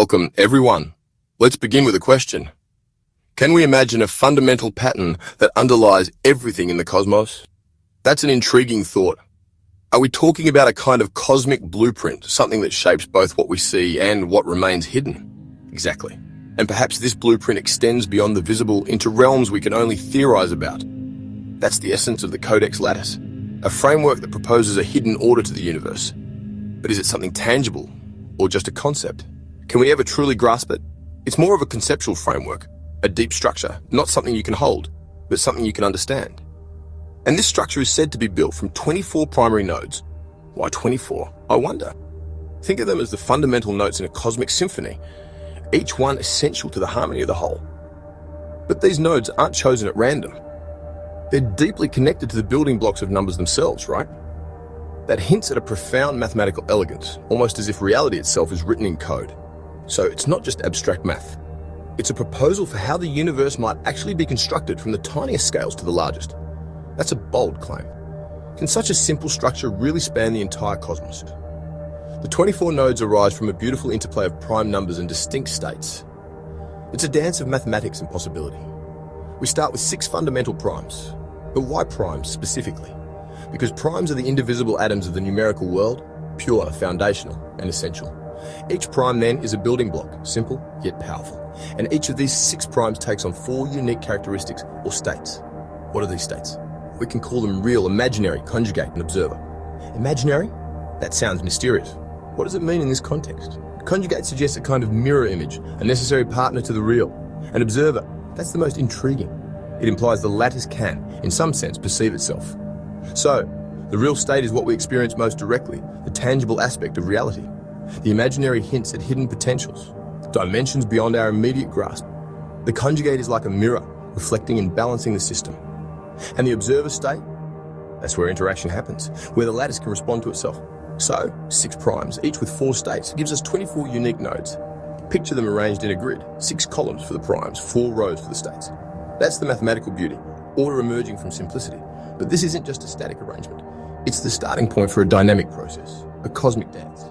Welcome, everyone. Let's begin with a question. Can we imagine a fundamental pattern that underlies everything in the cosmos? That's an intriguing thought. Are we talking about a kind of cosmic blueprint, something that shapes both what we see and what remains hidden? Exactly. And perhaps this blueprint extends beyond the visible into realms we can only theorize about. That's the essence of the Codex lattice, a framework that proposes a hidden order to the universe. But is it something tangible or just a concept? Can we ever truly grasp it? It's more of a conceptual framework, a deep structure, not something you can hold, but something you can understand. And this structure is said to be built from 24 primary nodes. Why 24? I wonder. Think of them as the fundamental notes in a cosmic symphony, each one essential to the harmony of the whole. But these nodes aren't chosen at random. They're deeply connected to the building blocks of numbers themselves, right? That hints at a profound mathematical elegance, almost as if reality itself is written in code. So it's not just abstract math. It's a proposal for how the universe might actually be constructed from the tiniest scales to the largest. That's a bold claim. Can such a simple structure really span the entire cosmos? The 24 nodes arise from a beautiful interplay of prime numbers and distinct states. It's a dance of mathematics and possibility. We start with 6 fundamental primes. But why primes specifically? Because primes are the indivisible atoms of the numerical world, pure, foundational, and essential. Each prime then is a building block, simple yet powerful. And each of these 6 primes takes on 4 unique characteristics or states. What are these states? We can call them real, imaginary, conjugate, and observer. Imaginary? That sounds mysterious. What does it mean in this context? Conjugate suggests a kind of mirror image, a necessary partner to the real. An observer, that's the most intriguing. It implies the lattice can, in some sense, perceive itself. So, the real state is what we experience most directly, the tangible aspect of reality. The imaginary hints at hidden potentials, dimensions beyond our immediate grasp. The conjugate is like a mirror, reflecting and balancing the system. And the observer state? That's where interaction happens, where the lattice can respond to itself. So, 6 primes, each with 4 states, gives us 24 unique nodes. Picture them arranged in a grid, 6 columns for the primes, 4 rows for the states. That's the mathematical beauty, order emerging from simplicity. But this isn't just a static arrangement. It's the starting point for a dynamic process, a cosmic dance.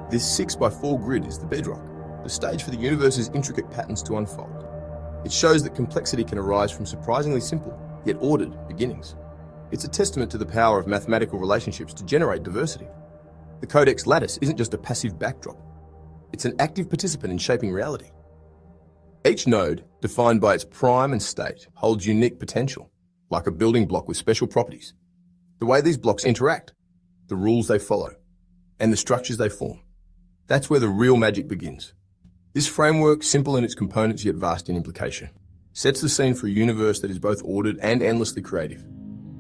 This 6x4 grid is the bedrock, the stage for the universe's intricate patterns to unfold. It shows that complexity can arise from surprisingly simple, yet ordered, beginnings. It's a testament to the power of mathematical relationships to generate diversity. The Codex lattice isn't just a passive backdrop. It's an active participant in shaping reality. Each node, defined by its prime and state, holds unique potential, like a building block with special properties. The way these blocks interact, the rules they follow, and the structures they form. That's where the real magic begins. This framework, simple in its components yet vast in implication, sets the scene for a universe that is both ordered and endlessly creative.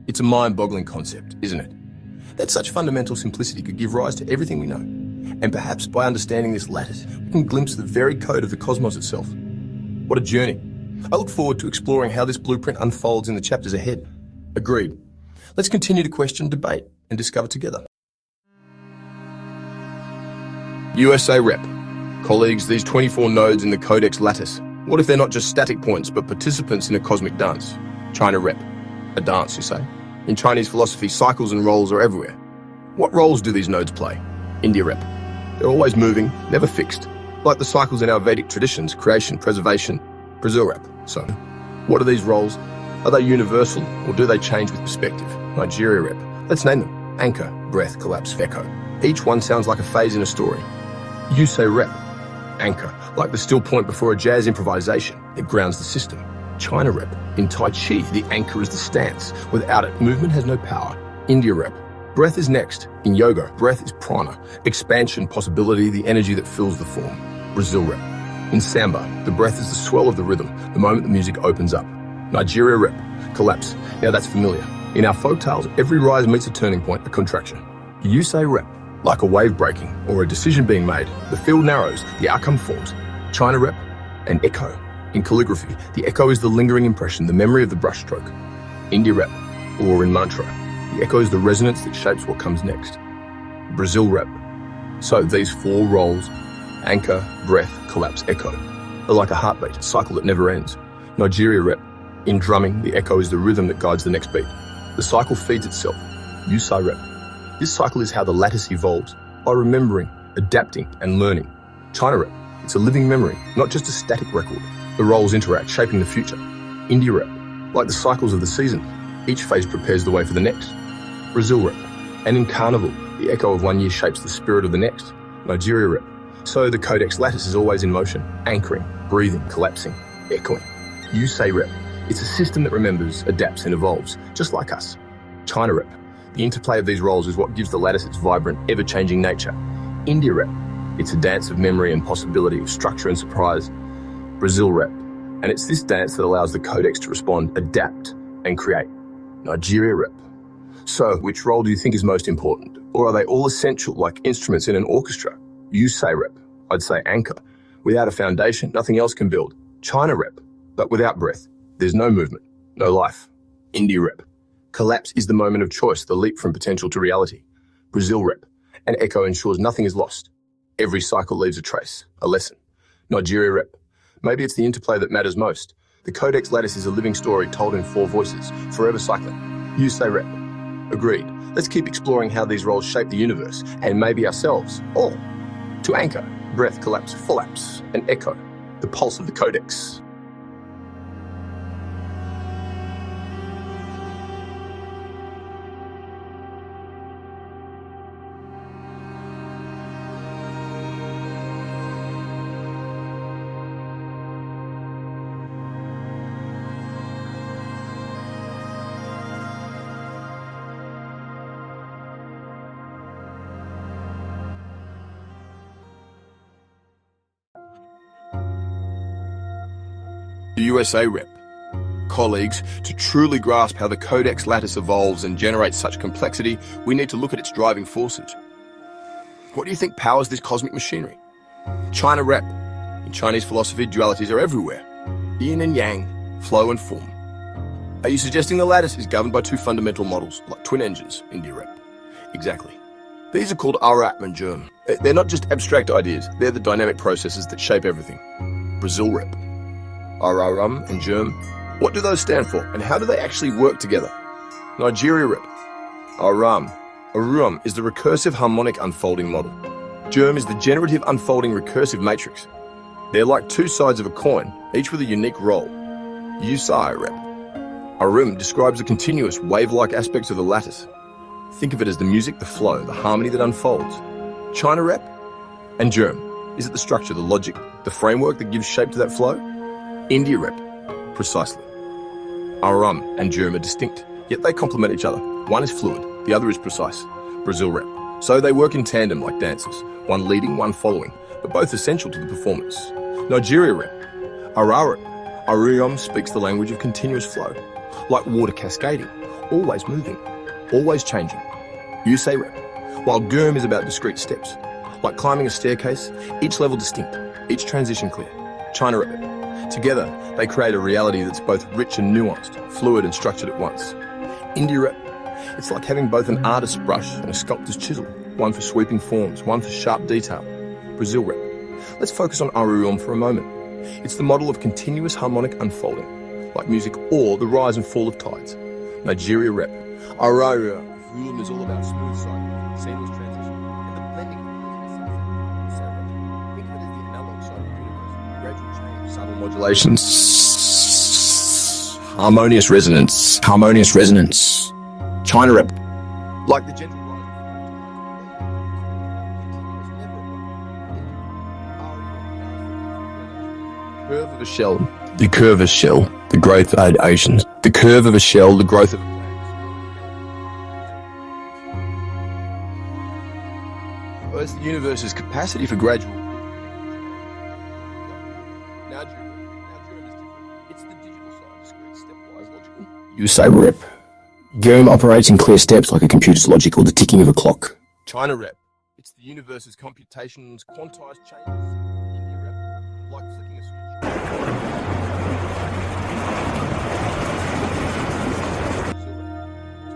It's a mind-boggling concept, isn't it? That such fundamental simplicity could give rise to everything we know. And perhaps by understanding this lattice, we can glimpse the very code of the cosmos itself. What a journey. I look forward to exploring how this blueprint unfolds in the chapters ahead. Agreed. Let's continue to question, debate, and discover together. USA Rep. Colleagues, these 24 nodes in the Codex lattice, what if they're not just static points, but participants in a cosmic dance? China Rep. A dance, you say? In Chinese philosophy, cycles and roles are everywhere. What roles do these nodes play? India Rep. They're always moving, never fixed. Like the cycles in our Vedic traditions, creation, preservation. Brazil Rep. So, what are these roles? Are they universal, or do they change with perspective? Nigeria Rep. Let's name them. Anchor, breath, collapse, echo. Each one sounds like a phase in a story. You say Rep. Anchor, like the still point before a jazz improvisation. It grounds the system. China Rep. In Tai Chi, the anchor is the stance. Without it, movement has no power. India Rep. Breath is next. In yoga, breath is prana. Expansion, possibility, the energy that fills the form. Brazil Rep. In samba, the breath is the swell of the rhythm, the moment the music opens up. Nigeria Rep. Collapse. Now that's familiar. In our folktales, every rise meets a turning point, a contraction. You say Rep. Like a wave breaking or a decision being made, the field narrows, the outcome forms. China Rep. And echo. In calligraphy, the echo is the lingering impression, the memory of the brushstroke. India Rep. Or in mantra, the echo is the resonance that shapes what comes next. Brazil Rep. So these 4 roles, anchor, breath, collapse, echo, are like a heartbeat, a cycle that never ends. Nigeria Rep. In drumming, the echo is the rhythm that guides the next beat. The cycle feeds itself. You say Rep. This cycle is how the lattice evolves, by remembering, adapting, and learning. China Rep. It's a living memory, not just a static record. The roles interact, shaping the future. India rep, like the cycles of the seasons. Each phase prepares the way for the next. Brazil rep, and in Carnival, the echo of one year shapes the spirit of the next. Nigeria rep. So the Codex lattice is always in motion, anchoring, breathing, collapsing, echoing. You say rep. It's a system that remembers, adapts, and evolves, just like us. China rep. The interplay of these roles is what gives the lattice its vibrant, ever-changing nature. India rep. It's a dance of memory and possibility, of structure and surprise. Brazil rep. And it's this dance that allows the Codex to respond, adapt, and create. Nigeria rep. So, which role do you think is most important? Or are they all essential, like instruments in an orchestra? You say rep. I'd say anchor. Without a foundation, nothing else can build. China rep. But without breath, there's no movement, no life. India rep. Collapse is the moment of choice, the leap from potential to reality. Brazil rep. An echo ensures nothing is lost. Every cycle leaves a trace, a lesson. Nigeria rep. Maybe it's the interplay that matters most. The Codex lattice is a living story told in 4 voices, forever cycling. You say rep. Agreed. Let's keep exploring how these roles shape the universe, and maybe ourselves, all. To anchor, breath, collapse, collapse, and echo, the pulse of the Codex. The USA rep. Colleagues, to truly grasp how the Codex lattice evolves and generates such complexity, we need to look at its driving forces. What do you think powers this cosmic machinery? China rep. In Chinese philosophy, dualities are everywhere. Yin and yang, flow and form. Are you suggesting the lattice is governed by 2 fundamental models, like twin engines, India rep? Exactly. These are called RHUM and GURM. They're not just abstract ideas, they're the dynamic processes that shape everything. Brazil rep. RHUM and GURM. What do those stand for, and how do they actually work together? Nigeria rep. RHUM is the recursive harmonic unfolding model. GURM is the generative unfolding recursive matrix. They're like 2 sides of a coin, each with a unique role. USI rep. RHUM describes the continuous, wave-like aspects of the lattice. Think of it as the music, the flow, the harmony that unfolds. China rep. And GURM. Is it the structure, the logic, the framework that gives shape to that flow? India rep. Precisely. RHUM and GURM are distinct, yet they complement each other. One is fluid, the other is precise. Brazil rep. So they work in tandem like dancers, one leading, one following, but both essential to the performance. Nigeria rep. RHUM speaks the language of continuous flow, like water cascading, always moving, always changing. You say rep. While GURM is about discrete steps, like climbing a staircase, each level distinct, each transition clear. China rep. Together, they create a reality that's both rich and nuanced, fluid and structured at once. India rep. It's like having both an artist's brush and a sculptor's chisel, one for sweeping forms, one for sharp detail. Brazil rep. Let's focus on RHUM for a moment. It's the model of continuous harmonic unfolding, like music or the rise and fall of tides. Nigeria rep. RHUM is all about smooth cycle, seamless transition, and the blending of feelings and something. Think of it as the analog side of the universe. Gradual change, subtle modulations, harmonious resonance. China rep. Like the gentle rise. Curve of a shell, the curve of a shell, the growth of oceans. The curve of a shell, the growth of a plant. Earth's the universe's capacity for gradual. Now GURM is different. It's the digital side, discrete, stepwise, logical. You say rep. GURM operates in clear steps like a computer's logic or the ticking of a clock. China rep. It's the universe's computations, quantized changes. India rep. Like flicking a switch. It's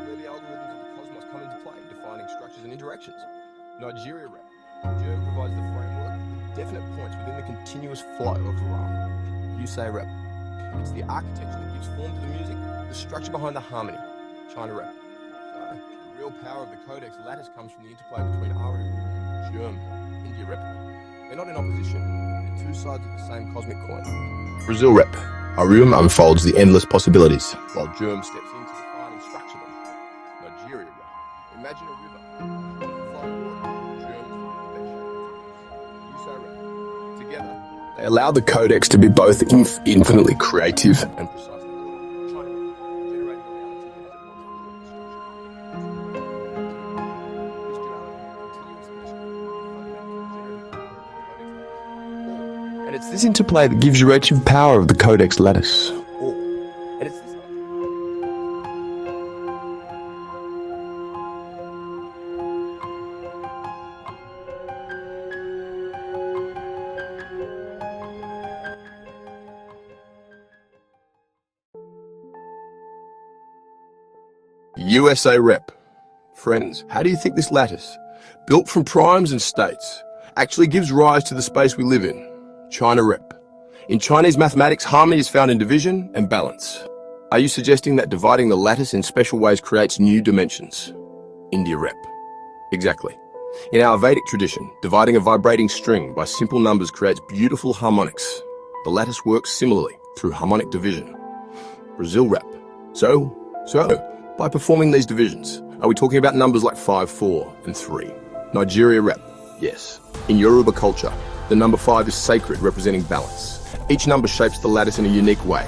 where the algorithms of the cosmos come into play, defining structures and interactions. Nigeria rep. GURM provides the framework, definite points within the continuous flow of RHUM. You say rep. It's the architecture that gives form to the music, the structure behind the harmony. China rep. So, the real power of the Codex lattice comes from the interplay between RHUM, GURM, India rep. They're not in opposition. two sides of the same cosmic coin. Brazil rep. RHUM unfolds the endless possibilities, while GURM steps in to define and structure them. Nigeria rep. Imagine a river. Flowing water. GURM is rep. Together, they allow the Codex to be both infinitely creative and precisely and it's this interplay that gives you relative power of the Codex lattice. And it's this USA rep. Friends, how do you think this lattice, built from primes and states, actually gives rise to the space we live in? China rep. In Chinese mathematics, harmony is found in division and balance. Are you suggesting that dividing the lattice in special ways creates new dimensions? India rep. Exactly. In our Vedic tradition, dividing a vibrating string by simple numbers creates beautiful harmonics. The lattice works similarly through harmonic division. Brazil rep. So, by performing these divisions, are we talking about numbers like 5, 4, and 3? Nigeria rep. Yes. In Yoruba culture, the number 5 is sacred, representing balance. Each number shapes the lattice in a unique way.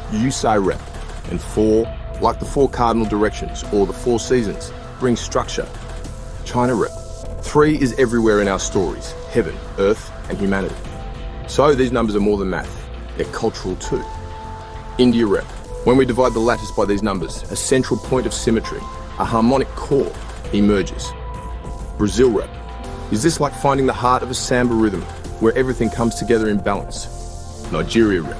Yusai rep. And 4, like the 4 cardinal directions or the 4 seasons, brings structure. China rep. 3 is everywhere in our stories, heaven, earth, and humanity. So these numbers are more than math, they're cultural too. India rep. When we divide the lattice by these numbers, a central point of symmetry, a harmonic core, emerges. Brazil rep. Is this like finding the heart of a samba rhythm, where everything comes together in balance? Nigeria rep.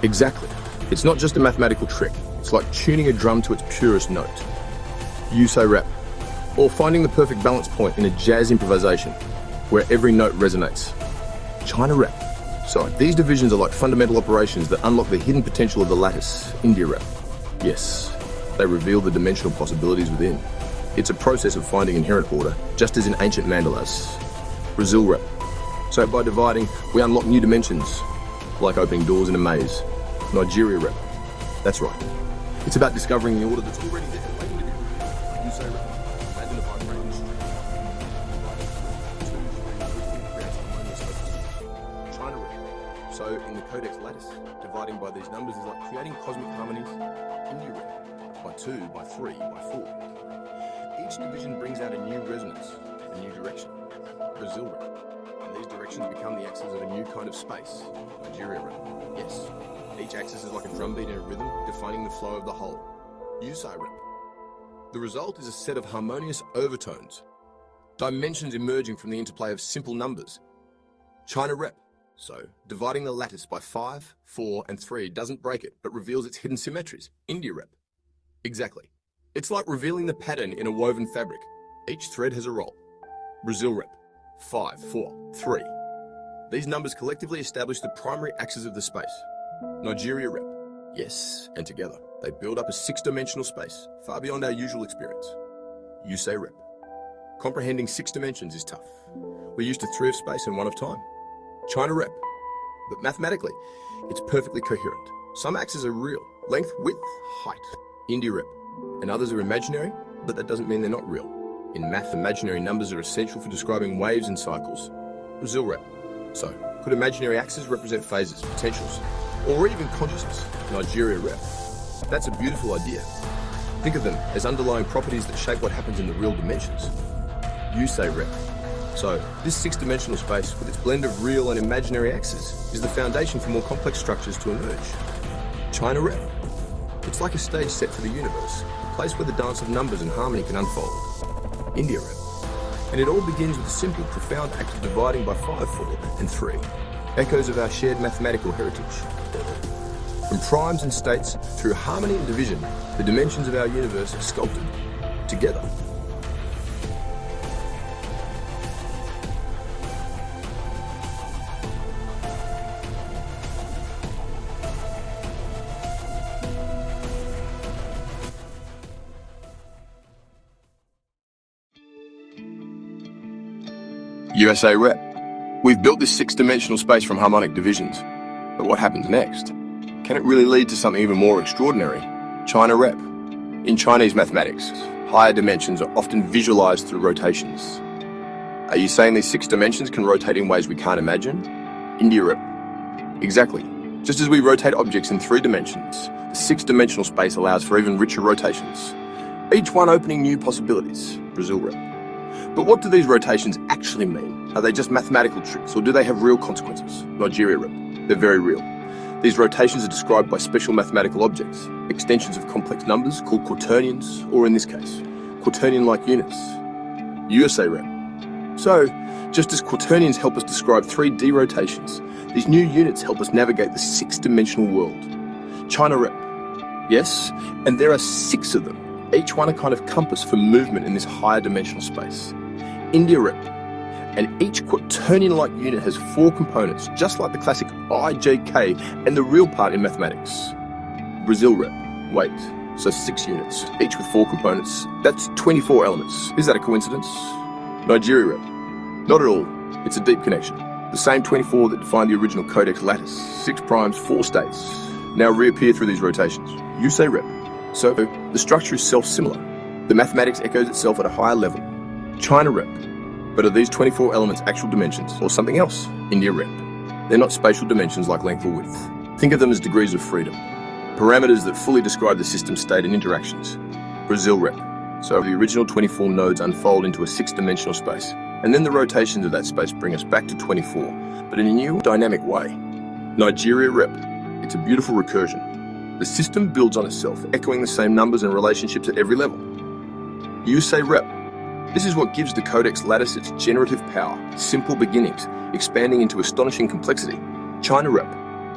Exactly. It's not just a mathematical trick, it's like tuning a drum to its purest note. Yusei rep. Or finding the perfect balance point in a jazz improvisation, where every note resonates. China rep. So these divisions are like fundamental operations that unlock the hidden potential of the lattice. India rep. Yes, they reveal the dimensional possibilities within. It's a process of finding inherent order, just as in ancient mandalas. Brazil rep. So by dividing, we unlock new dimensions, like opening doors in a maze. Nigeria rep. That's right. It's about discovering the order that's already there, waiting to be revealed. You say rep. Imagine a vibrating string. China rep. So in the Codex lattice, dividing by these numbers is like creating cosmic harmonies. India rep. By 2, by 3, by 4. Each division brings out a new resonance, a new direction. Brazil rep. And these directions become the axes of a new kind of space. Nigeria rep. Yes. Each axis is like a drumbeat in a rhythm, defining the flow of the whole. Yusai rep. The result is a set of harmonious overtones, dimensions emerging from the interplay of simple numbers. China rep. So, dividing the lattice by 5, 4, and 3 doesn't break it, but reveals its hidden symmetries. India rep. Exactly. It's like revealing the pattern in a woven fabric. Each thread has a role. Brazil rep. 5, 4, 3. These numbers collectively establish the primary axes of the space. Nigeria rep. Yes, and together, they build up a 6-dimensional space, far beyond our usual experience. Yusei rep. Comprehending 6 dimensions is tough. We're used to 3 of space and 1 of time. China rep. But mathematically, it's perfectly coherent. Some axes are real, length, width, height. India rep. And others are imaginary, but that doesn't mean they're not real. In math, imaginary numbers are essential for describing waves and cycles. Brazil rep. So, could imaginary axes represent phases, potentials, or even consciousness? Nigeria rep. That's a beautiful idea. Think of them as underlying properties that shape what happens in the real dimensions. Yusei rep. So, this 6-dimensional space, with its blend of real and imaginary axes, is the foundation for more complex structures to emerge. China rep. It's like a stage set for the universe, a place where the dance of numbers and harmony can unfold. India rep. And it all begins with a simple, profound act of dividing by 5, 4, and 3. Echoes of our shared mathematical heritage. From primes and states, through harmony and division, the dimensions of our universe are sculpted together. USA rep. We've built this six-dimensional space from harmonic divisions, but what happens next? Can it really lead to something even more extraordinary? China rep. In Chinese mathematics, higher dimensions are often visualized through rotations. Are you saying these six dimensions can rotate in ways we can't imagine? India rep. Exactly. Just as we rotate objects in 3 dimensions, the six-dimensional space allows for even richer rotations, each one opening new possibilities. Brazil rep. But what do these rotations actually mean? Are they just mathematical tricks, or do they have real consequences? Nigeria rep. They're very real. These rotations are described by special mathematical objects, extensions of complex numbers called quaternions, or in this case, quaternion-like units. USA rep. So, just as quaternions help us describe 3D rotations, these new units help us navigate the six-dimensional world. China rep. Yes, and there are 6 of them, each one a kind of compass for movement in this higher dimensional space. India rep. And each quaternion-like unit has 4 components, just like the classic I, J, K, and the real part in mathematics. Brazil rep. Wait, so 6 units, each with 4 components. That's 24 elements. Is that a coincidence? Nigeria rep. Not at all. It's a deep connection. The same 24 that defined the original Codex lattice, 6 primes, 4 states, now reappear through these rotations. You say rep. So the structure is self-similar. The mathematics echoes itself at a higher level. China rep. But are these 24 elements actual dimensions, or something else? India rep. They're not spatial dimensions like length or width. Think of them as degrees of freedom, parameters that fully describe the system state and interactions. Brazil rep. So the original 24 nodes unfold into a 6-dimensional space, and then the rotations of that space bring us back to 24, but in a new, dynamic way. Nigeria rep. It's a beautiful recursion. The system builds on itself, echoing the same numbers and relationships at every level. You say rep. This is what gives the Codex lattice its generative power, simple beginnings, expanding into astonishing complexity. China rep.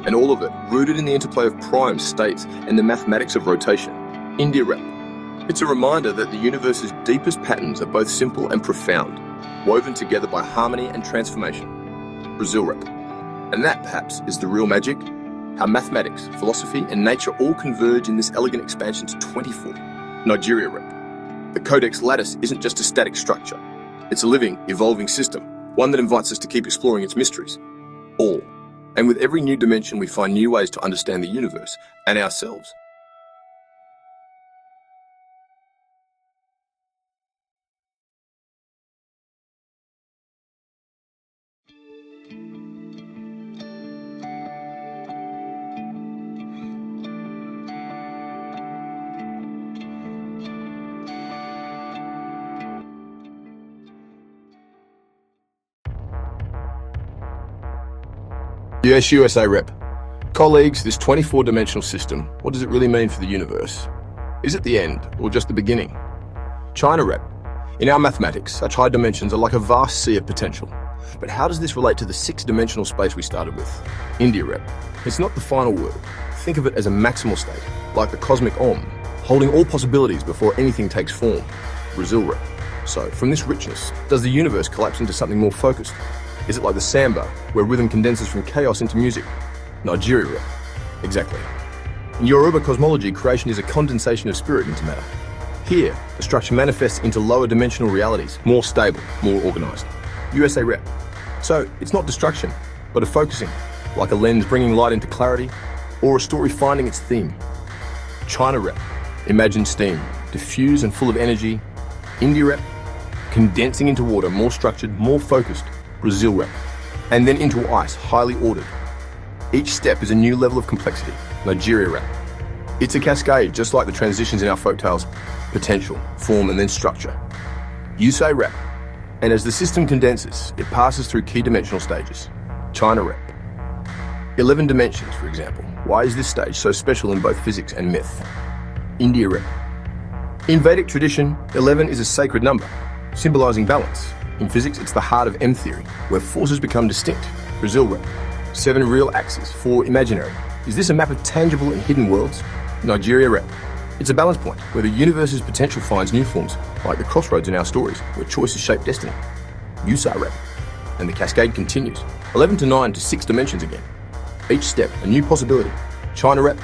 And all of it, rooted in the interplay of primes, states, and the mathematics of rotation. India rep. It's a reminder that the universe's deepest patterns are both simple and profound, woven together by harmony and transformation. Brazil rep. And that, perhaps, is the real magic. How mathematics, philosophy, and nature all converge in this elegant expansion to 24. Nigeria rep. The Codex lattice isn't just a static structure. It's a living, evolving system, one that invites us to keep exploring its mysteries. All. And with every new dimension, we find new ways to understand the universe and ourselves. Yes, USA rep. Colleagues, this 24-dimensional system, what does it really mean for the universe? Is it the end, or just the beginning? China rep. In our mathematics, such high dimensions are like a vast sea of potential. But how does this relate to the 6-dimensional space we started with? India rep. It's not the final word. Think of it as a maximal state, like the cosmic Om, holding all possibilities before anything takes form. Brazil rep. So, from this richness, does the universe collapse into something more focused? Is it like the samba, where rhythm condenses from chaos into music? Nigeria rep. Exactly. In Yoruba cosmology, creation is a condensation of spirit into matter. Here, the structure manifests into lower dimensional realities, more stable, more organized. USA rep. So, it's not destruction, but a focusing, like a lens bringing light into clarity, or a story finding its theme. China rep. Imagine steam, diffuse and full of energy. India rep. Condensing into water, more structured, more focused. Brazil rep. And then into ice, highly ordered. Each step is a new level of complexity. Nigeria rep. It's a cascade, just like the transitions in our folktales. Potential, form, and then structure. You say rep. And as the system condenses, it passes through key dimensional stages. China rep. 11 dimensions, for example. Why is this stage so special in both physics and myth? India rep. In Vedic tradition, 11 is a sacred number, symbolizing balance. In physics, it's the heart of M theory, where forces become distinct. Brazil rep. 7 real axes, 4 imaginary. Is this a map of tangible and hidden worlds? Nigeria rep. It's a balance point, where the universe's potential finds new forms, like the crossroads in our stories, where choices shape destiny. USA rep. And the cascade continues. 11 to 9 to 6 dimensions again. Each step, a new possibility. China rep.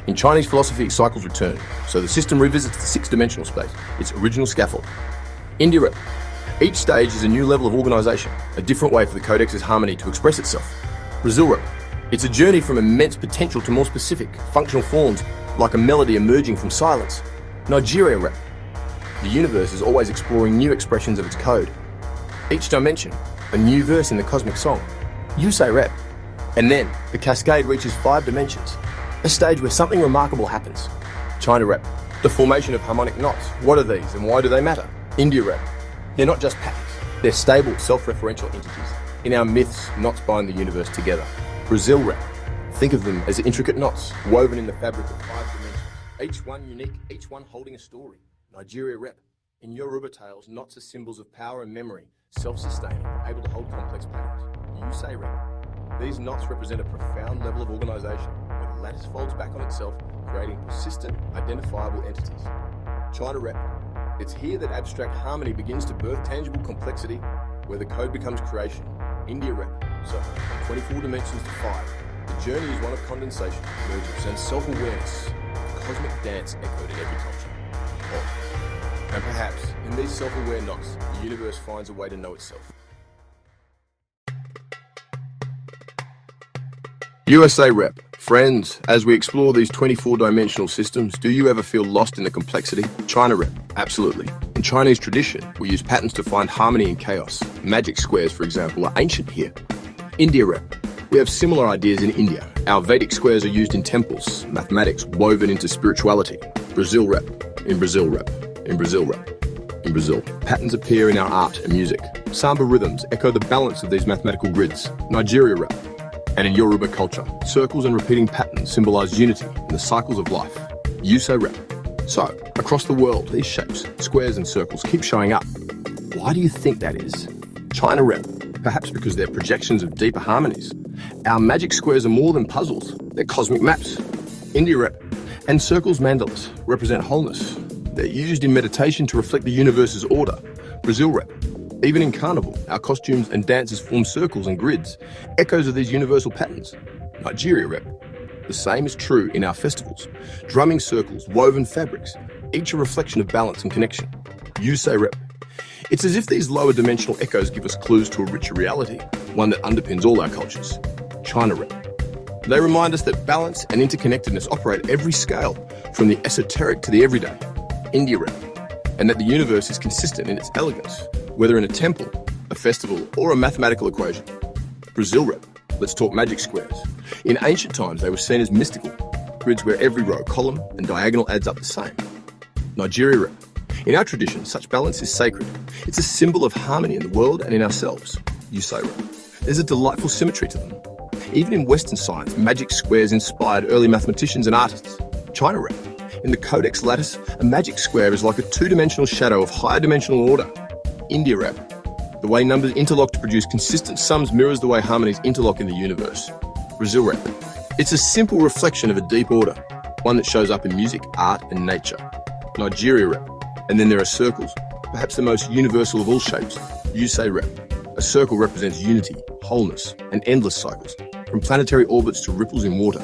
In Chinese philosophy, cycles return, so the system revisits the 6-dimensional space, its original scaffold. India rep. Each stage is a new level of organization, a different way for the Codex's harmony to express itself. Brazil rep. It's a journey from immense potential to more specific, functional forms, like a melody emerging from silence. Nigeria rep. The universe is always exploring new expressions of its code. Each dimension, a new verse in the cosmic song. You say rep. And then, the cascade reaches 5 dimensions, a stage where something remarkable happens. China rep. The formation of harmonic knots. What are these and why do they matter? India rep. They're not just patterns, they're stable, self-referential entities. In our myths, knots bind the universe together. Brazil rep. Think of them as intricate knots, woven in the fabric of 5 dimensions. Each one unique, each one holding a story. Nigeria rep. In Yoruba tales, knots are symbols of power and memory, self-sustaining, able to hold complex patterns. You say rep. These knots represent a profound level of organization, where the lattice folds back on itself, creating persistent, identifiable entities. China rep. It's here that abstract harmony begins to birth tangible complexity, where the code becomes creation. India rep. So, from 24 dimensions to 5, the journey is one of condensation, emergence, and self-awareness, a cosmic dance echoed in every culture. And perhaps, in these self-aware knots, the universe finds a way to know itself. USA rep. Friends, as we explore these 24-dimensional systems, do you ever feel lost in the complexity? China rep. Absolutely. In Chinese tradition, we use patterns to find harmony in chaos. Magic squares, for example, are ancient here. India rep. We have similar ideas in India. Our Vedic squares are used in temples, mathematics woven into spirituality. Brazil rep. In Brazil rep. In Brazil rep. In Brazil. Patterns appear in our art and music. Samba rhythms echo the balance of these mathematical grids. Nigeria rep. And in Yoruba culture, circles and repeating patterns symbolize unity in the cycles of life. You say rep. So, across the world, these shapes, squares and circles, keep showing up. Why do you think that is? China rep. Perhaps because they're projections of deeper harmonies. Our magic squares are more than puzzles. They're cosmic maps. India rep. And circles mandalas represent wholeness. They're used in meditation to reflect the universe's order. Brazil rep. Even in carnival, our costumes and dances form circles and grids, echoes of these universal patterns. Nigeria rep. The same is true in our festivals. Drumming circles, woven fabrics, each a reflection of balance and connection. You say rep. It's as if these lower dimensional echoes give us clues to a richer reality, one that underpins all our cultures. China rep. They remind us that balance and interconnectedness operate at every scale, from the esoteric to the everyday. India rep. And that the universe is consistent in its elegance, whether in a temple, a festival, or a mathematical equation. Brazil rep. Let's talk magic squares. In ancient times, they were seen as mystical, grids where every row, column, and diagonal adds up the same. Nigeria rep. In our tradition, such balance is sacred. It's a symbol of harmony in the world and in ourselves. You say rep. There's a delightful symmetry to them. Even in Western science, magic squares inspired early mathematicians and artists. China rep. In the Codex lattice, a magic square is like a 2-dimensional shadow of higher dimensional order. India rep. The way numbers interlock to produce consistent sums mirrors the way harmonies interlock in the universe. Brazil rep. It's a simple reflection of a deep order, one that shows up in music, art, and nature. Nigeria rep. And then there are circles, perhaps the most universal of all shapes. You say rep. A circle represents unity, wholeness, and endless cycles, from planetary orbits to ripples in water.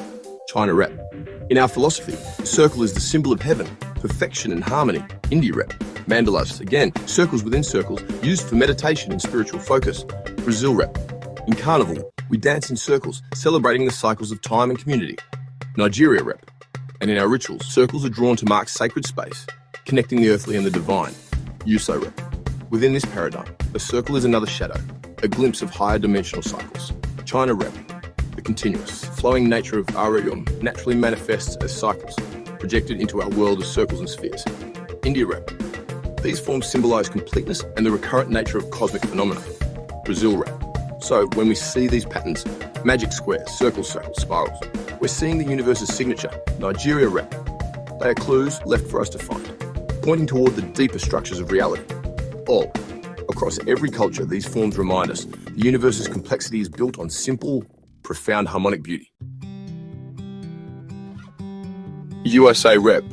China rep. In our philosophy, the circle is the symbol of heaven, perfection and harmony. India rep. Mandalas, again, circles within circles, used for meditation and spiritual focus. Brazil rep. In carnival, we dance in circles, celebrating the cycles of time and community. Nigeria rep. And in our rituals, circles are drawn to mark sacred space, connecting the earthly and the divine. Uso rep. Within this paradigm, a circle is another shadow, a glimpse of higher dimensional cycles. China rep. The continuous, flowing nature of RHUM naturally manifests as cycles, projected into our world as circles and spheres. India rep. These forms symbolize completeness and the recurrent nature of cosmic phenomena. Brazil rep. So when we see these patterns, magic squares, circles, spirals, we're seeing the universe's signature. Nigeria rep. They are clues left for us to find, pointing toward the deeper structures of reality. All across every culture, these forms remind us the universe's complexity is built on simple, profound harmonic beauty. USA rep.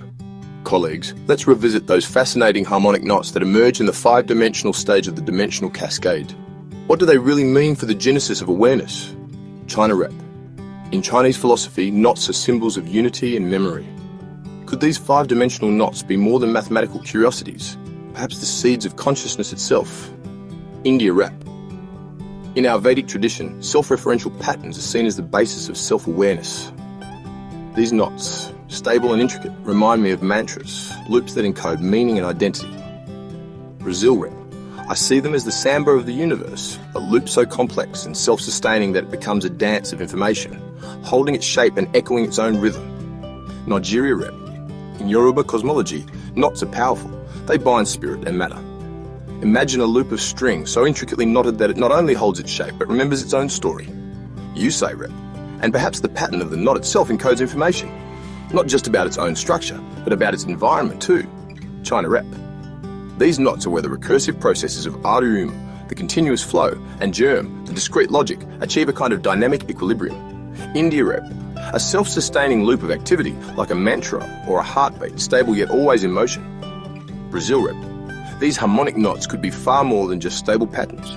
Colleagues, let's revisit those fascinating harmonic knots that emerge in the 5-dimensional stage of the dimensional cascade. What do they really mean for the genesis of awareness? China rep. In Chinese philosophy, knots are symbols of unity and memory. Could these 5-dimensional knots be more than mathematical curiosities? Perhaps the seeds of consciousness itself? India Rep. In our Vedic tradition, self-referential patterns are seen as the basis of self-awareness. These knots, stable and intricate, remind me of mantras, loops that encode meaning and identity. Brazil Rep. I see them as the samba of the universe, a loop so complex and self-sustaining that it becomes a dance of information, holding its shape and echoing its own rhythm. Nigeria Rep. In Yoruba cosmology, knots are powerful. They bind spirit and matter. Imagine a loop of string so intricately knotted that it not only holds its shape but remembers its own story. Yusei Rep. And perhaps the pattern of the knot itself encodes information, not just about its own structure, but about its environment too. China Rep. These knots are where the recursive processes of RHUM, the continuous flow, and GURM, the discrete logic, achieve a kind of dynamic equilibrium. India Rep. A self-sustaining loop of activity, like a mantra or a heartbeat, stable yet always in motion. Brazil Rep. These harmonic knots could be far more than just stable patterns.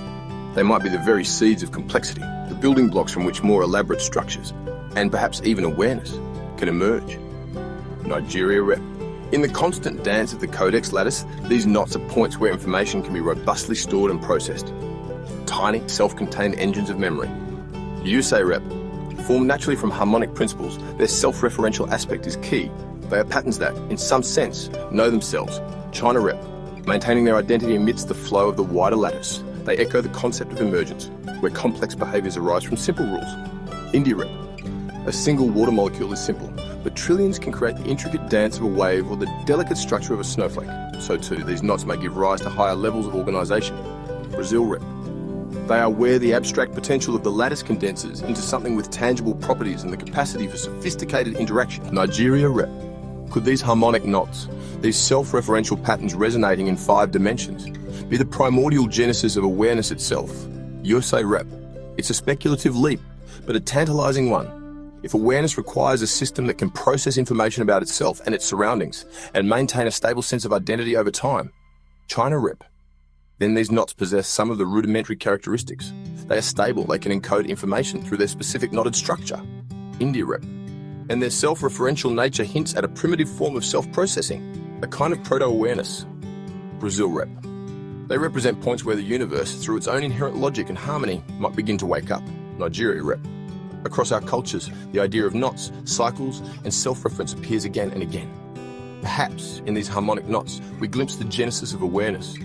They might be the very seeds of complexity, the building blocks from which more elaborate structures, and perhaps even awareness, can emerge. Nigeria Rep. In the constant dance of the Codex lattice, these knots are points where information can be robustly stored and processed. Tiny, self-contained engines of memory. Yusei Rep. Formed naturally from harmonic principles, their self-referential aspect is key. They are patterns that, in some sense, know themselves. China Rep. Maintaining their identity amidst the flow of the wider lattice, they echo the concept of emergence, where complex behaviours arise from simple rules. India Rep. A single water molecule is simple, but trillions can create the intricate dance of a wave or the delicate structure of a snowflake. So too, these knots may give rise to higher levels of organisation. Brazil Rep. They are where the abstract potential of the lattice condenses into something with tangible properties and the capacity for sophisticated interaction. Nigeria Rep. Could these harmonic knots, these self-referential patterns resonating in 5 dimensions, be the primordial genesis of awareness itself? Yusei Rep. It's a speculative leap, but a tantalizing one. If awareness requires a system that can process information about itself and its surroundings and maintain a stable sense of identity over time, China Rep. Then these knots possess some of the rudimentary characteristics. They are stable, they can encode information through their specific knotted structure. India Rep. And their self-referential nature hints at a primitive form of self-processing, a kind of proto-awareness. Brazil Rep. They represent points where the universe, through its own inherent logic and harmony, might begin to wake up. Nigeria Rep. Across our cultures, the idea of knots, cycles, and self-reference appears again and again. Perhaps, in these harmonic knots, we glimpse the genesis of awareness,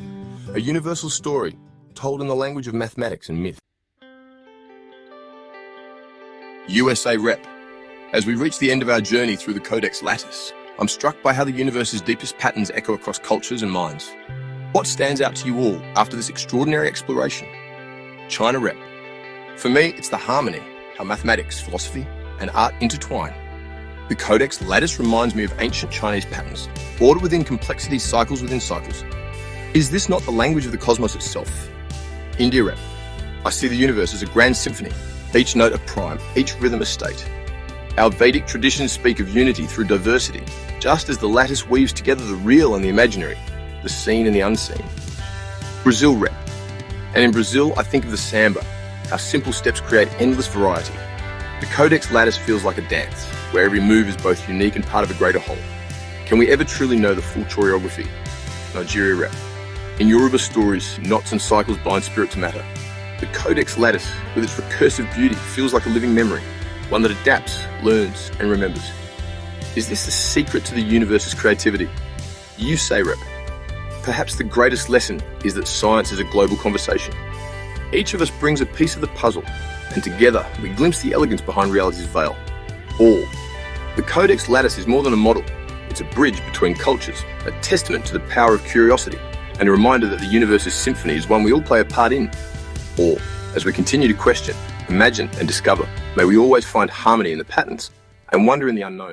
a universal story told in the language of mathematics and myth. USA Rep. As we reach the end of our journey through the Codex lattice, I'm struck by how the universe's deepest patterns echo across cultures and minds. What stands out to you all after this extraordinary exploration? China Rep. For me, it's the harmony, how mathematics, philosophy, and art intertwine. The Codex lattice reminds me of ancient Chinese patterns, order within complexity, cycles within cycles. Is this not the language of the cosmos itself? India Rep. I see the universe as a grand symphony, each note a prime, each rhythm a state. Our Vedic traditions speak of unity through diversity, just as the lattice weaves together the real and the imaginary, the seen and the unseen. Brazil Rep. And in Brazil, I think of the samba, how simple steps create endless variety. The Codex lattice feels like a dance, where every move is both unique and part of a greater whole. Can we ever truly know the full choreography? Nigeria Rep. In Yoruba stories, knots and cycles bind spirit to matter. The Codex lattice, with its recursive beauty, feels like a living memory, one that adapts, learns, and remembers. Is this the secret to the universe's creativity? Yusei Rep. Perhaps the greatest lesson is that science is a global conversation. Each of us brings a piece of the puzzle, and together we glimpse the elegance behind reality's veil. All. The Codex lattice is more than a model. It's a bridge between cultures, a testament to the power of curiosity, and a reminder that the universe's symphony is one we all play a part in. All. As we continue to question, imagine, and discover, may we always find harmony in the patterns and wonder in the unknown.